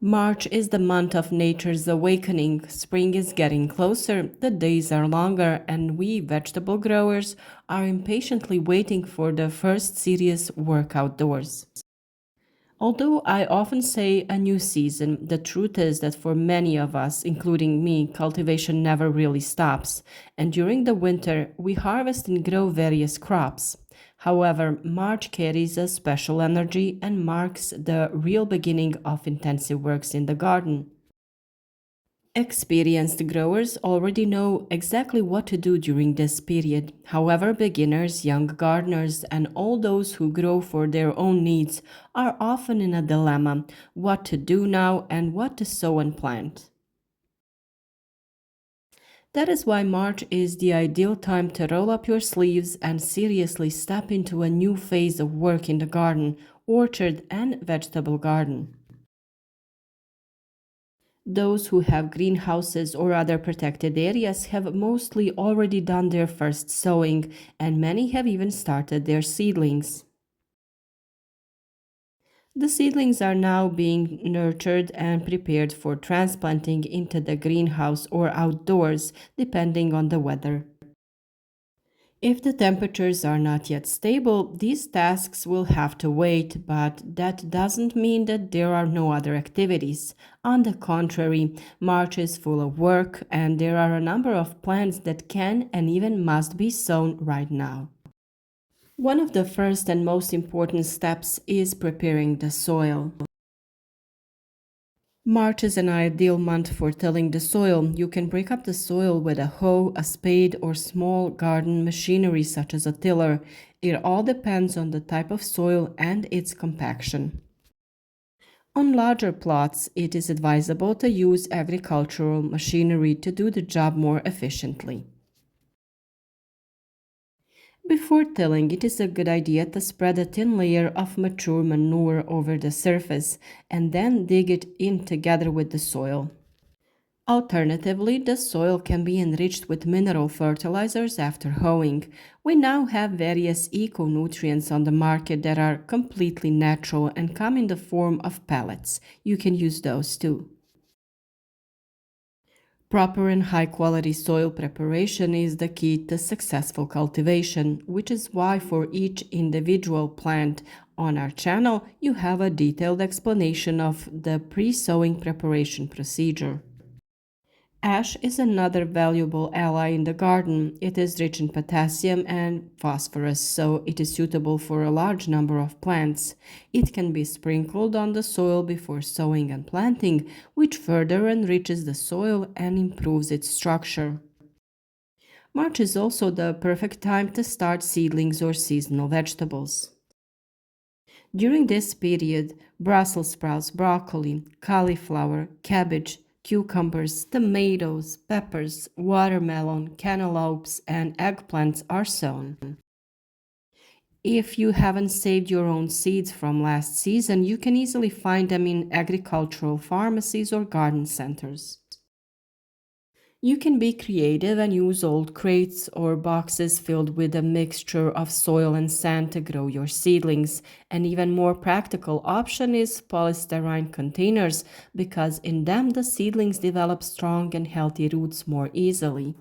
March is the month of nature's awakening. Spring is getting closer, the days are longer, and we vegetable growers are impatiently waiting for the first serious work outdoors. Although I often say a new season, the truth is that for many of us, including me, cultivation never really stops. And during the winter, we harvest and grow various crops. However, March carries a special energy and marks the real beginning of intensive works in the garden. Experienced growers already know exactly what to do during this period. However, beginners, young gardeners, and all those who grow for their own needs are often in a dilemma: what to do now and what to sow and plant. That is why March is the ideal time to roll up your sleeves and seriously step into a new phase of work in the garden, orchard, and vegetable garden. Those who have greenhouses or other protected areas have mostly already done their first sowing, and many have even started their seedlings. The seedlings are now being nurtured and prepared for transplanting into the greenhouse or outdoors, depending on the weather. If the temperatures are not yet stable, these tasks will have to wait, but that doesn't mean that there are no other activities. On the contrary, March is full of work, and there are a number of plants that can and even must be sown right now. One of the first and most important steps is preparing the soil. March is an ideal month for tilling the soil. You can break up the soil with a hoe, a spade, or small garden machinery such as a tiller. It all depends on the type of soil and its compaction. On larger plots, it is advisable to use agricultural machinery to do the job more efficiently. Before tilling, it is a good idea to spread a thin layer of mature manure over the surface and then dig it in together with the soil. Alternatively, the soil can be enriched with mineral fertilizers after hoeing. We now have various eco-nutrients on the market that are completely natural and come in the form of pellets. You can use those too. Proper and high quality soil preparation is the key to successful cultivation, which is why for each individual plant on our channel you have a detailed explanation of the pre-sowing preparation procedure. Ash is another valuable ally in the garden. It is rich in potassium and phosphorus, so it is suitable for a large number of plants. It can be sprinkled on the soil before sowing and planting, which further enriches the soil and improves its structure. March is also the perfect time to start seedlings or seasonal vegetables. During this period, Brussels sprouts, broccoli, cauliflower, cabbage, cucumbers, tomatoes, peppers, watermelon, cantaloupes, and eggplants are sown. If you haven't saved your own seeds from last season, you can easily find them in agricultural pharmacies or garden centers. You can be creative and use old crates or boxes filled with a mixture of soil and sand to grow your seedlings. An even more practical option is polystyrene containers because in them the seedlings develop strong and healthy roots more easily.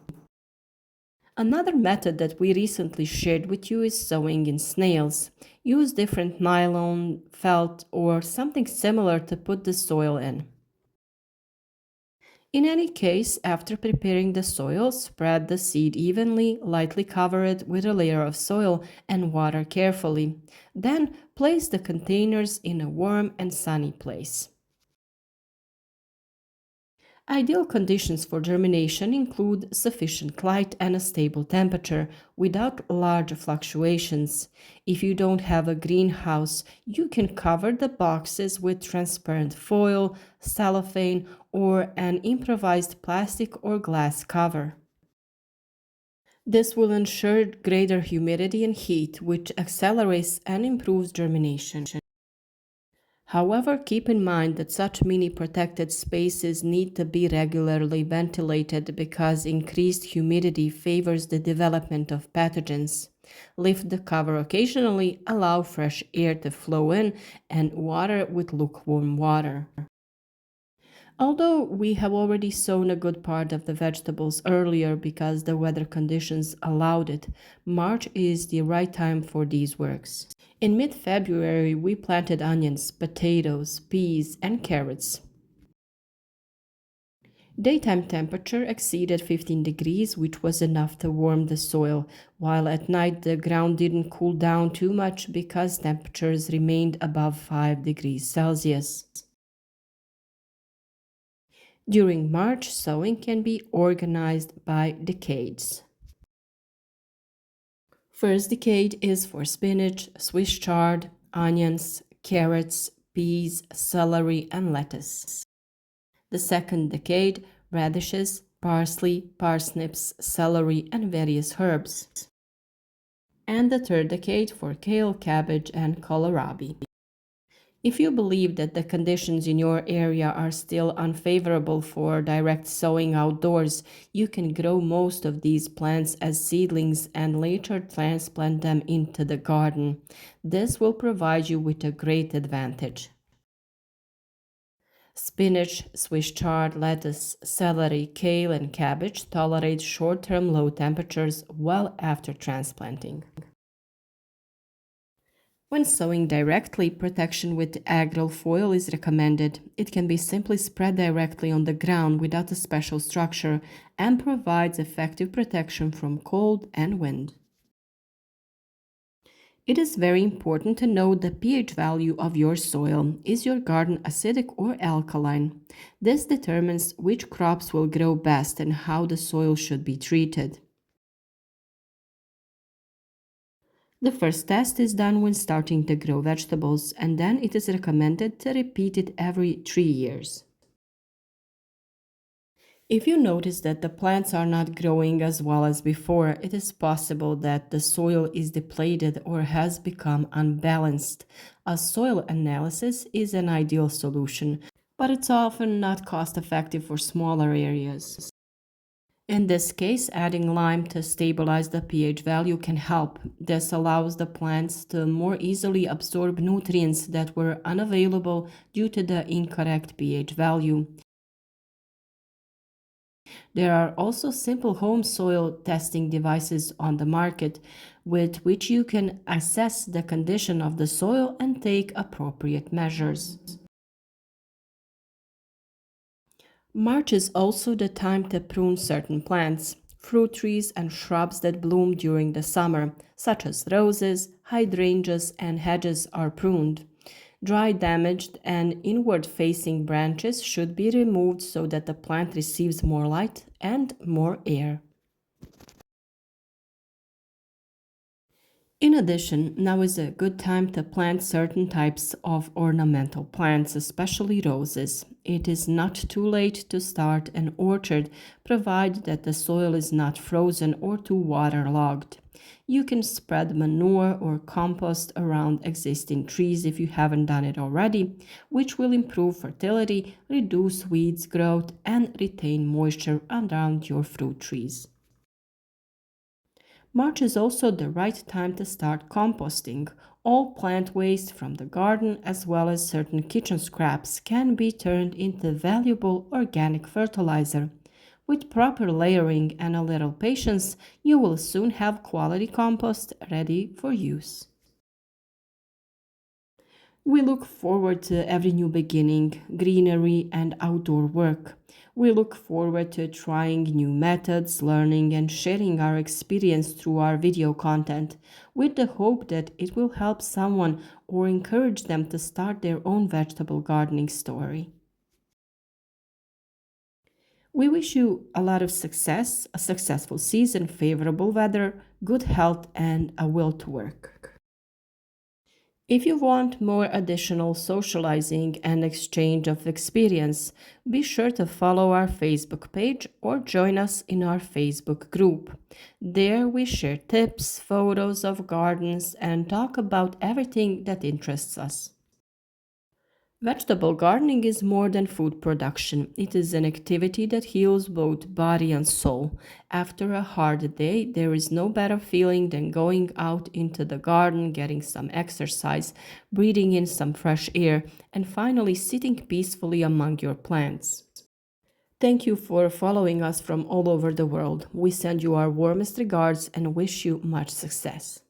Another method that we recently shared with you is sowing in snails. Use different nylon, felt, or something similar to put the soil in. In any case, after preparing the soil, spread the seed evenly, lightly cover it with a layer of soil and water carefully. Then place the containers in a warm and sunny place. Ideal conditions for germination include sufficient light and a stable temperature without large fluctuations. If you don't have a greenhouse, you can cover the boxes with transparent foil, cellophane, or an improvised plastic or glass cover. This will ensure greater humidity and heat, which accelerates and improves germination. However, keep in mind that such mini protected spaces need to be regularly ventilated because increased humidity favors the development of pathogens. Lift the cover occasionally, allow fresh air to flow in, and water with lukewarm water. Although we have already sown a good part of the vegetables earlier because the weather conditions allowed it, March is the right time for these works. In mid February, we planted onions, potatoes, peas, and carrots. Daytime temperature exceeded 15 degrees, which was enough to warm the soil, while at night the ground didn't cool down too much because temperatures remained above 5 degrees Celsius. During March, sowing can be organized by decades. First decade is for spinach, Swiss chard, onions, carrots, peas, celery, and lettuce. The second decade, radishes, parsley, parsnips, celery, and various herbs. And the third decade for kale, cabbage, and kohlrabi. If you believe that the conditions in your area are still unfavorable for direct sowing outdoors, you can grow most of these plants as seedlings and later transplant them into the garden. This will provide you with a great advantage. Spinach, Swiss chard, lettuce, celery, kale, and cabbage tolerate short-term low temperatures well after transplanting. When sowing directly, protection with agric foil is recommended. It can be simply spread directly on the ground without a special structure and provides effective protection from cold and wind. It is very important to know the pH value of your soil. Is your garden acidic or alkaline? This determines which crops will grow best and how the soil should be treated. The first test is done when starting to grow vegetables, and then it is recommended to repeat it every 3 years. If you notice that the plants are not growing as well as before, it is possible that the soil is depleted or has become unbalanced. A soil analysis is an ideal solution, but it's often not cost-effective for smaller areas. In this case, adding lime to stabilize the pH value can help. This allows the plants to more easily absorb nutrients that were unavailable due to the incorrect pH value. There are also simple home soil testing devices on the market with which you can assess the condition of the soil and take appropriate measures. March is also the time to prune certain plants. Fruit trees and shrubs that bloom during the summer, such as roses, hydrangeas, and hedges, are pruned. Dry, damaged, and inward-facing branches should be removed so that the plant receives more light and more air. In addition, now is a good time to plant certain types of ornamental plants, especially roses. It is not too late to start an orchard, provided that the soil is not frozen or too waterlogged. You can spread manure or compost around existing trees if you haven't done it already, which will improve fertility, reduce weeds growth, and retain moisture around your fruit trees. March is also the right time to start composting. All plant waste from the garden, as well as certain kitchen scraps, can be turned into valuable organic fertilizer. With proper layering and a little patience, you will soon have quality compost ready for use. We look forward to every new beginning, greenery, and outdoor work. We look forward to trying new methods, learning, and sharing our experience through our video content, with the hope that it will help someone or encourage them to start their own vegetable gardening story. We wish you a lot of success, a successful season, favorable weather, good health, and a will to work. If you want more additional socializing and exchange of experience, be sure to follow our Facebook page or join us in our Facebook group. There we share tips, photos of gardens, and talk about everything that interests us. Vegetable gardening is more than food production. It is an activity that heals both body and soul. After a hard day, there is no better feeling than going out into the garden, getting some exercise, breathing in some fresh air, and finally sitting peacefully among your plants. Thank you for following us from all over the world. We send you our warmest regards and wish you much success.